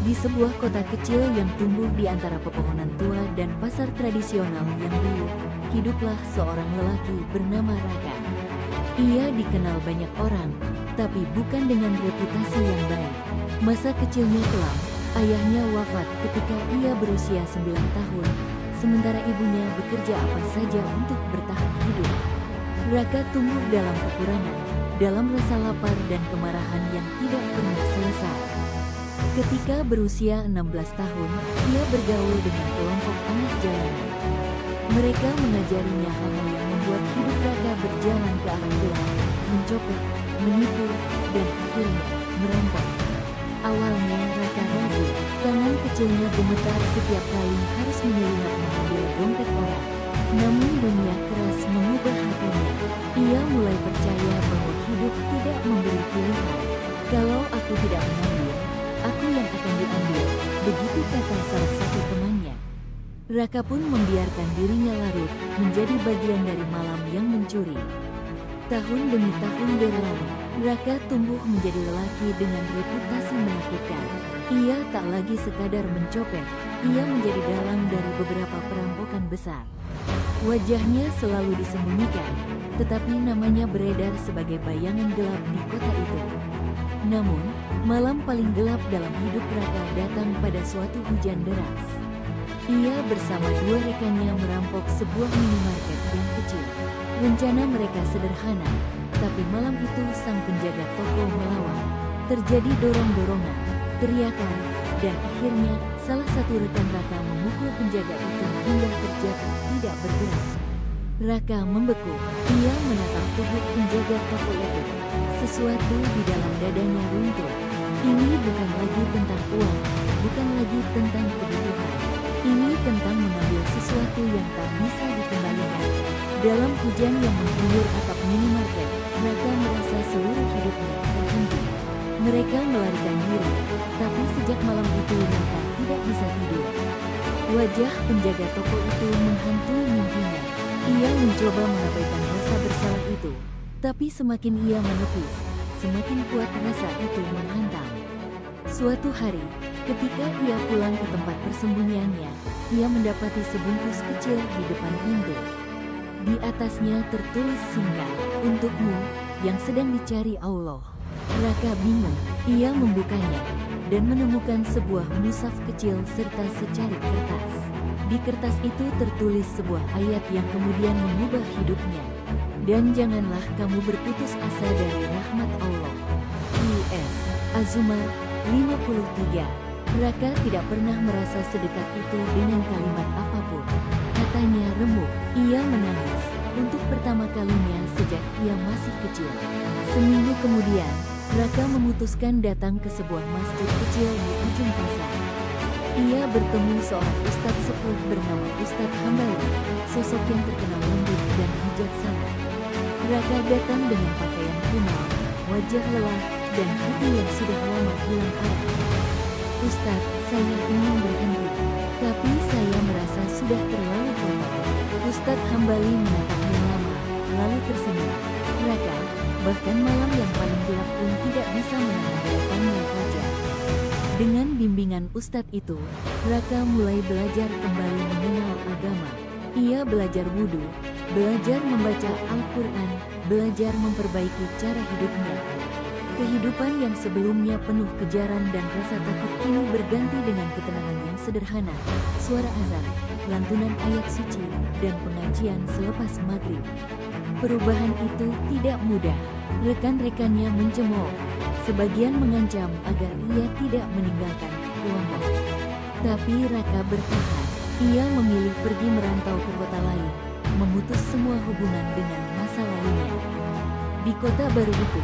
Di sebuah kota kecil yang tumbuh di antara pepohonan tua dan pasar tradisional yang riuh, hiduplah seorang lelaki bernama Raka. Ia dikenal banyak orang, tapi bukan dengan reputasi yang baik. Masa kecilnya kelam, ayahnya wafat ketika ia berusia 9 tahun, sementara ibunya bekerja apa saja untuk bertahan hidup. Raka tumbuh dalam kekurangan, dalam rasa lapar dan kemarahan yang tidak pernah selesai. Ketika berusia 16 tahun, ia bergaul dengan kelompok anak jalanan. Mereka mengajarinya hal yang membuat hidup Raka berjalan ke arah gelap, mencopet, menipu, dan akhirnya merampok. Awalnya Raka ragu, tangan kecilnya gemetar setiap kali harus menyelinap mengambil dompet orang. Namun dunia keras mengubah hatinya. Ia mulai percaya bahwa hidup tidak memberi pilihan. Kalau aku tidak mengambil, aku yang akan diambil, begitu kata salah satu temannya. Raka pun membiarkan dirinya larut, menjadi bagian dari malam yang mencuri. Tahun demi tahun berlalu, Raka tumbuh menjadi lelaki dengan reputasi menakutkan. Ia tak lagi sekadar mencopet, ia menjadi dalang dari beberapa perampokan besar. Wajahnya selalu disembunyikan, tetapi namanya beredar sebagai bayangan gelap di kota itu. Namun, malam paling gelap dalam hidup Raka datang pada suatu hujan deras. Ia bersama dua rekannya merampok sebuah minimarket yang kecil. Rencana mereka sederhana, tapi malam itu sang penjaga toko melawan. Terjadi dorong-dorongan, teriakan, dan akhirnya salah satu rekan Raka memukul penjaga itu hingga terjatuh tidak bergerak. Raka membeku, ia menatap tubuh penjaga toko itu. Sesuatu di dalam dadanya runtuh. Ini bukan lagi tentang uang, bukan lagi tentang kebutuhan. Ini tentang mengambil sesuatu yang tak bisa dikembalikan. Dalam hujan yang mengguyur atap minimarket, Raka merasa seluruh hidupnya terhenti. Mereka melarikan diri, tapi sejak malam itu Raka tidak bisa tidur. Wajah penjaga toko itu menghantui mimpinya. Ia mencoba mengabaikan rasa bersalah itu, tapi semakin ia menepis, semakin kuat rasa itu menghantam. Suatu hari, ketika ia pulang ke tempat persembunyiannya, ia mendapati sebungkus kecil di depan pintu. Di atasnya tertulis singkat, "Untukmu, yang sedang dicari Allah." Raka bingung, ia membukanya, dan menemukan sebuah mushaf kecil serta secarik kertas. Di kertas itu tertulis sebuah ayat yang kemudian mengubah hidupnya. "Dan janganlah kamu berputus asa dari rahmat Allah." I.S. Az-Zumar 53. Raka tidak pernah merasa sedekat itu dengan kalimat apapun. Katanya remuk, ia menangis, untuk pertama kalinya sejak ia masih kecil. Seminggu kemudian, Raka memutuskan datang ke sebuah masjid kecil di ujung pasar. Ia bertemu seorang ustadz sepuh bernama Ustadz Hambali, sosok yang terkenal lembut dan bijaksana. Raka datang dengan pakaian kuno, wajah lelah, dan hati yang sudah lama hilang arah. "Ustadz, saya ingin berhenti, tapi saya merasa sudah terlalu kotor." Ustadz Hambali menatapnya lama, lalu tersenyum. "Raka, bahkan malam yang paling gelap pun tidak bisa menahan datangnya fajar." Dengan bimbingan Ustadz itu, Raka mulai belajar kembali mengenal agama. Ia belajar wudhu, belajar membaca Al-Quran, belajar memperbaiki cara hidupnya. Kehidupan yang sebelumnya penuh kejaran dan rasa takut kini berganti dengan ketenangan yang sederhana, suara azan, lantunan ayat suci, dan pengajian selepas maghrib. Perubahan itu tidak mudah. Rekan-rekannya mencemooh, sebagian mengancam agar ia tidak meninggalkan kelompok. Tapi Raka bertahan. Ia memilih pergi merantau ke kota lain, memutus semua hubungan dengan masa lalunya. Di kota baru itu,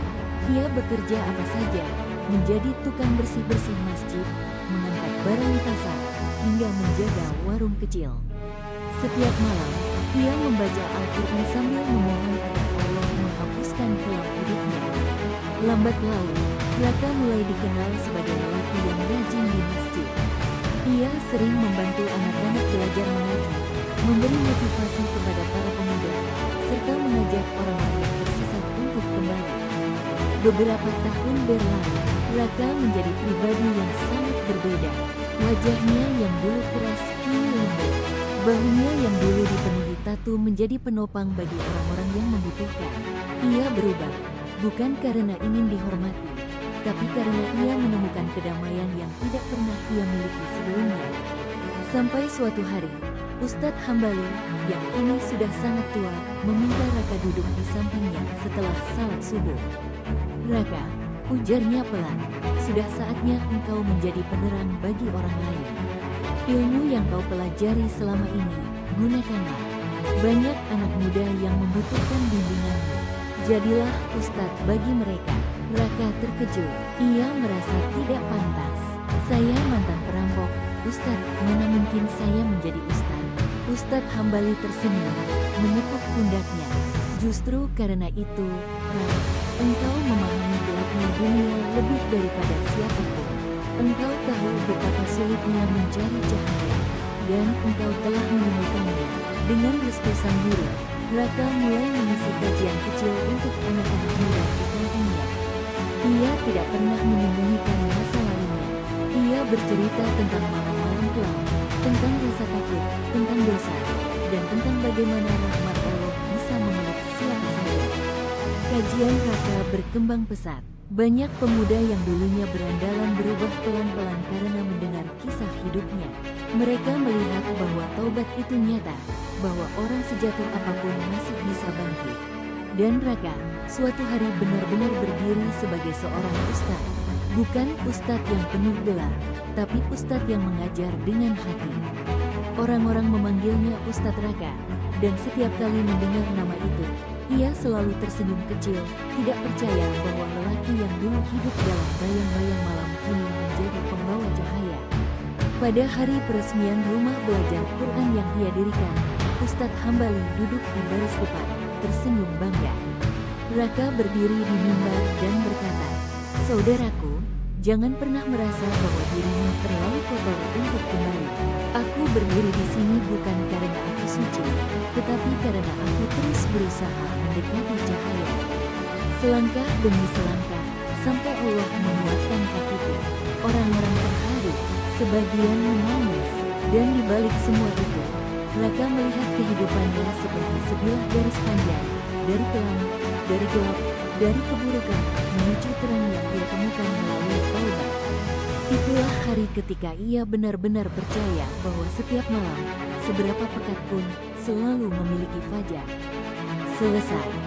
ia bekerja apa saja, menjadi tukang bersih-bersih masjid, mengangkat barang di pasar, hingga menjaga warung kecil. Setiap malam, ia membaca Al-Quran sambil memohon agar Allah menghapuskan kelam hidupnya. Lambat laun, Raka mulai dikenal sebagai lelaki yang rajin di masjid. Ia sering membantu anak-anak belajar mengaji, memberi motivasi kepada para pemuda, serta mengajak orang-orang yang tersesat untuk kembali. Beberapa tahun berlalu, Raka menjadi pribadi yang sangat berbeda. Wajahnya yang dulu keras kini lembut. Bahunya yang dulu dipenuhi tatu menjadi penopang bagi orang-orang yang membutuhkan. Ia berubah, bukan karena ingin dihormati, tapi karena ia menemukan kedamaian yang tidak pernah ia miliki sebelumnya. Sampai suatu hari, Ustadz Hambali, yang kini sudah sangat tua, meminta Raka duduk di sampingnya setelah salat subuh. "Raka," ujarnya pelan, "sudah saatnya engkau menjadi penerang bagi orang lain. Ilmu yang kau pelajari selama ini, gunakanlah. Banyak anak muda yang membutuhkan bimbinganmu. Jadilah ustadz bagi mereka." Raka terkejut. Ia merasa tidak pantas. "Saya mantan perampok, Ustadz, mana mungkin saya menjadi ustadz?" Ustadz Hambali tersenyum, menepuk pundaknya. "Justru karena itu, Rak, engkau memahami gelapnya dunia lebih daripada siapapun. Engkau tahu betapa sulitnya mencari cahaya, dan engkau telah menemukannya." Dengan restu sang guru, Raka mulai mengisi kajian kecil untuk anak-anak muda di kampungnya. Ia tidak pernah menyembunyikan masa lalunya. Ia bercerita tentang malam-malam kelam, tentang rasa takut, tentang dosa, dan tentang bagaimana rahmat Allah bisa memeluk siapa saja. Kajian Raka berkembang pesat. Banyak pemuda yang dulunya berandalan berubah pelan-pelan karena mendengar kisah hidupnya. Mereka melihat bahwa taubat itu nyata, bahwa orang sejatuh apapun masih bisa bangkit. Dan Raka, suatu hari benar-benar berdiri sebagai seorang ustadz. Bukan ustadz yang penuh gelar, tapi ustadz yang mengajar dengan hati. Orang-orang memanggilnya Ustadz Raka, dan setiap kali mendengar nama itu, ia selalu tersenyum kecil, tidak percaya bahwa lelaki yang dulu hidup dalam bayang-bayang malam kini menjadi pembawa cahaya. Pada hari peresmian rumah belajar Quran yang ia dirikan, Ustadz Hambali duduk di baris depan, tersenyum bangga. Raka berdiri di mimbar dan berkata, "Saudaraku, jangan pernah merasa bahwa dirimu terlalu kotor untuk kembali. Aku berdiri di sini bukan karena aku suci, tetapi karena aku terus berusaha mendekati cahaya. Selangkah demi selangkah, sampai Allah menguatkan kakiku." Orang-orang terharu, sebagian menangis, dan di balik semua itu, Raka melihat kehidupannya seperti sebilah garis panjang, dari kelam, dari gelap, dari keburukan, menuju terang yang ia temukan melalui taubat. Itulah hari ketika ia benar-benar percaya bahwa setiap malam, seberapa pekat pun, selalu memiliki fajar. Selesai.